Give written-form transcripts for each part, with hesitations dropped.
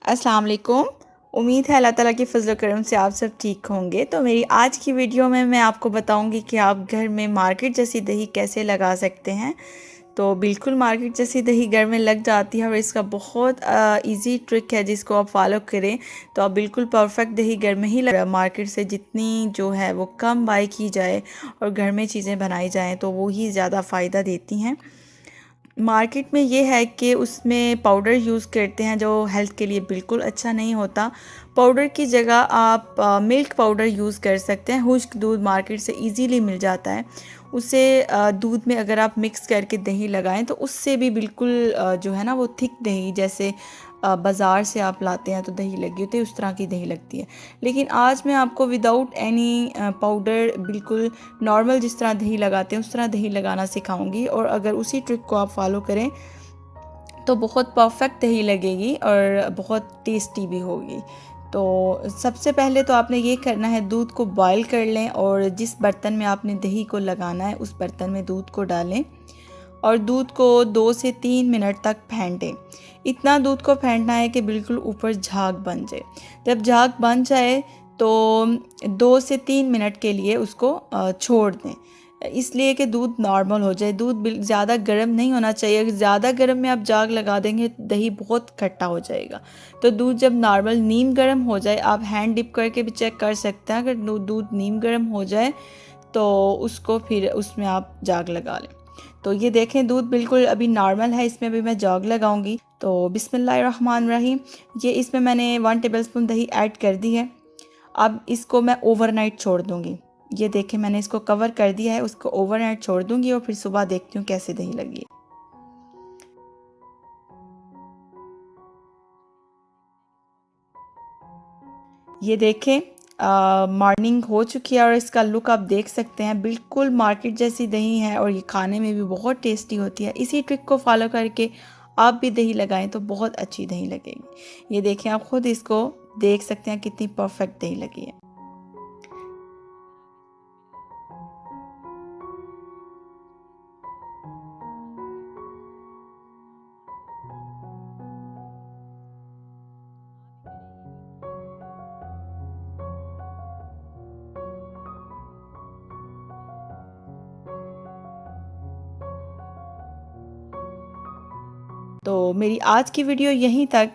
अस्सलाम वालेकुम। उम्मीद है अल्लाह ताला के फजल करम से आप सब ठीक होंगे। तो मेरी आज की वीडियो में मैं आपको बताऊंगी कि आप घर में मार्केट जैसी दही कैसे लगा सकते हैं। तो बिल्कुल मार्केट जैसी दही घर में लग जाती है और इसका बहुत इजी ट्रिक है जिसको आप फॉलो करें तो आप बिल्कुल परफेक्ट दही घर में ही मार्केट से जितनी जो है वो कम बाई की जाए और घर में चीज़ें बनाई जाएँ तो वो ही ज़्यादा फ़ायदा देती हैं। मार्केट में ये है कि उसमें पाउडर यूज़ करते हैं जो हेल्थ के लिए बिल्कुल अच्छा नहीं होता। पाउडर की जगह आप मिल्क पाउडर यूज़ कर सकते हैं। खुश्क दूध मार्केट से इजीली मिल जाता है। उसे दूध में अगर आप मिक्स करके दही लगाएं तो उससे भी बिल्कुल जो है ना वो थिक दही जैसे बाज़ार से आप लाते हैं तो दही लगी होती है उस तरह की दही लगती है। लेकिन आज मैं आपको विदाउट एनी पाउडर बिल्कुल नॉर्मल जिस तरह दही लगाते हैं उस तरह दही लगाना सिखाऊंगी और अगर उसी ट्रिक को आप फॉलो करें तो बहुत परफेक्ट दही लगेगी और बहुत टेस्टी भी होगी। तो सबसे पहले तो आपने ये करना है, दूध को बॉईल कर लें और जिस बर्तन में आपने दही को लगाना है उस बर्तन में दूध को डालें और दूध को 2 से 3 मिनट तक फेंटें। इतना दूध को फेंटना है कि बिल्कुल ऊपर झाग बन जाए। जब झाग बन जाए तो 2 से 3 मिनट के लिए उसको छोड़ दें, इसलिए कि दूध नॉर्मल हो जाए। दूध ज़्यादा गर्म नहीं होना चाहिए। अगर ज़्यादा गर्म में आप झाग लगा देंगे दही बहुत खट्टा हो जाएगा। तो दूध जब नॉर्मल नीम गर्म हो जाए, आप हैंड डिप करके भी चेक कर सकते हैं। अगर दूध नीम गर्म हो जाए तो उसको फिर उसमें आप झाग लगा लें। तो ये देखें दूध बिल्कुल अभी नॉर्मल है, इसमें भी मैं झाग लगाऊंगी। तो बिस्मिल्लाहिर्रहमानिर्रहीम, ये इसमें मैंने 1 टेबलस्पून दही ऐड कर दी है। अब इसको मैं ओवरनाइट छोड़ दूंगी। ये देखें मैंने इसको कवर कर दिया है, उसको ओवरनाइट छोड़ दूंगी और फिर सुबह देखती हूँ कैसे दही लगी। ये देखें मॉर्निंग हो चुकी है और इसका लुक आप देख सकते हैं, बिल्कुल मार्केट जैसी दही है और ये खाने में भी बहुत टेस्टी होती है। इसी ट्रिक को फॉलो करके आप भी दही लगाएं तो बहुत अच्छी दही लगेगी। ये देखें आप खुद इसको देख सकते हैं कितनी परफेक्ट दही लगी है। तो मेरी आज की वीडियो यहीं तक।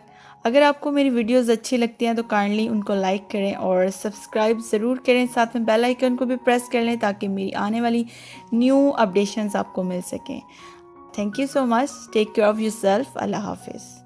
अगर आपको मेरी वीडियोस अच्छी लगती हैं तो काइंडली उनको लाइक करें और सब्सक्राइब ज़रूर करें, साथ में बेल आइकन को भी प्रेस कर लें ताकि मेरी आने वाली न्यू अपडेशंस आपको मिल सकें। Thank you so much. Take care of yourself. अल्लाह हाफिज़।